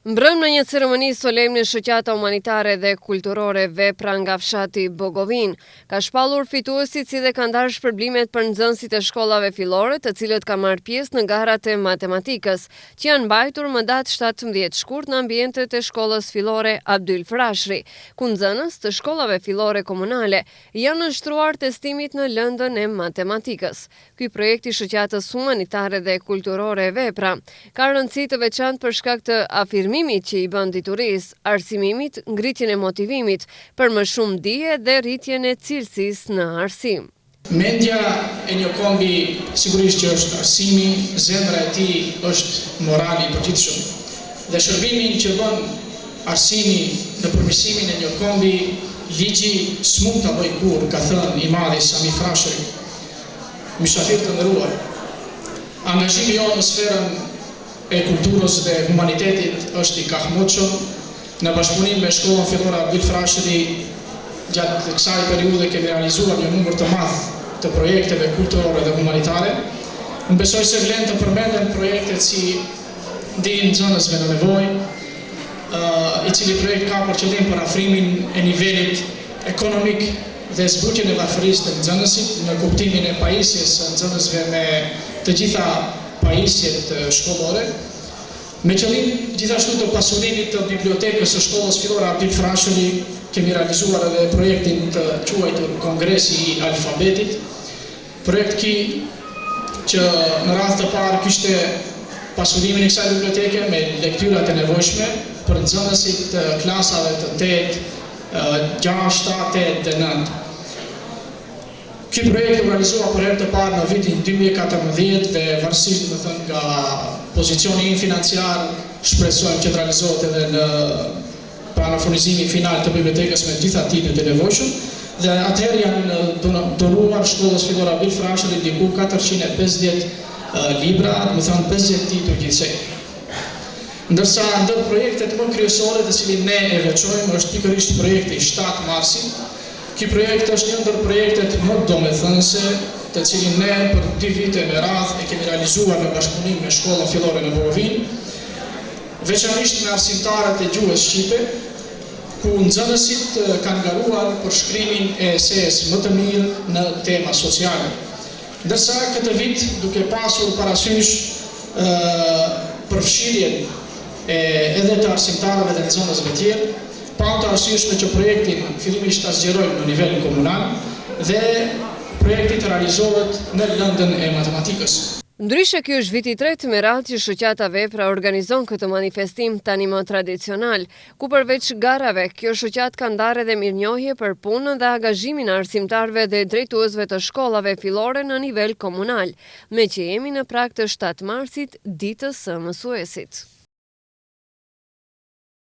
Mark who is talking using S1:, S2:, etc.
S1: Mbrëm në një ceremoni solemne shoqata humanitare dhe kulturore Vepra nga fshati Bogovin, ka shpallur fituesit si dhe kanë ndarë shpërblimet për nxënësit e shkollave fillore, të cilët ka marrë pjesë në garat e matematikës, që janë mbajtur më datë 17 shkurt në ambientet e shkollës fillore Abdyl Frashëri, ku nxënës të shkollave fillore komunale janë nështruar testimit në lëndën e matematikës. Ky projekt i shoqatës humanitare dhe kulturore Vepra ka rëndësi të veçantë për shkak të afirmimit që i bën diturisë, arsimimit, ngritjen e motivimit për më shumë dije dhe rritjen e cilësisë në arsim.
S2: Mendja e një kombi sigurisht që është arsimi, zemra e tij është morali i përgjithshëm. Dhe shërbimin që bën arsimi në përmirësimin e një kombi, ligji s'mund ta bëj kurrë, ka thënë i madhi Sami Frashëri. Mysafir të nderuar, angazhimi jonë në sferën e kulturës dhe humanitetit është i kahmuqëm. Në bashkëpunim me shkollën fillore Abdyl Frashëri, gjatë kësaj periudhe kemi realizuar një numër të madh të projekteve kulturore dhe humanitare. Unë besoj se vlen të përmenden projektet si ndihmë nxënësve në nevojë, i cili projekt ka për qëllim për afrimin e nivelit ekonomik dhe zbutjen e varfërisë të nxënësit, në kuptimin e pajisjes së nxënësve me të gjitha pajisjet shkollore, me qëllim gjithashtu të pasurimit të bibliotekës së shkollës fillore Abdyl Frashëri. Kemi realizuar edhe projektin të quajtur Kongresi i Alfabetit, projekt që në radhë të parë kishte pasurimin e kësaj biblioteke me lektyrat e nevojshme për nxënësit të klasave të 8, 6, 7, 8 dhe 9. Ky projekt u realizua për herë të parë në vitin 2014 dhe varësisht nga pozicioni im financiar, shpresojmë që të realizohet edhe në furnizimi final të bibliotekës me gjitha titujt e nevojshëm, dhe atëherë janë donuar shkollës fillore Abdyl Frashëri diku 450 libra, do të thonë 50 tituj gjithsej. Ndërsa ndër projektet më kryesore të cilin ne e veçojmë është pikërisht projekti 7 marsit. Ky projekt është një ndër projektet më domethënëse, të cilin ne për 2 vite me radhë e kemi realizuar në bashkëpunim me shkollën fillore në Bogovin, veçanërisht me arsimtarët e gjuhës shqipe, ku nxënësit kanë garuar për shkrimin e esejes më të mirë në tema sociale. Ndërsa këtë vit, duke pasur parasysh përfshirjen edhe të arsimtarëve dhe nxënësve tjerë, pa të arsyeshme që projektin fillimisht ta zgjerojmë në nivel komunal dhe projekti të realizohet në lëndën e matematikës.
S1: Ndryshe, ky është viti i tretë me radhë që shoqata Vepra organizon këtë manifestim tani më tradicional, ku përveç garave, kjo shoqatë ka ndarë edhe mirënjohje për punën dhe angazhimin e arsimtarëve dhe drejtuesve të shkollave fillore në nivel komunal, me që jemi në prag të 7 marsit, ditës së mësuesit.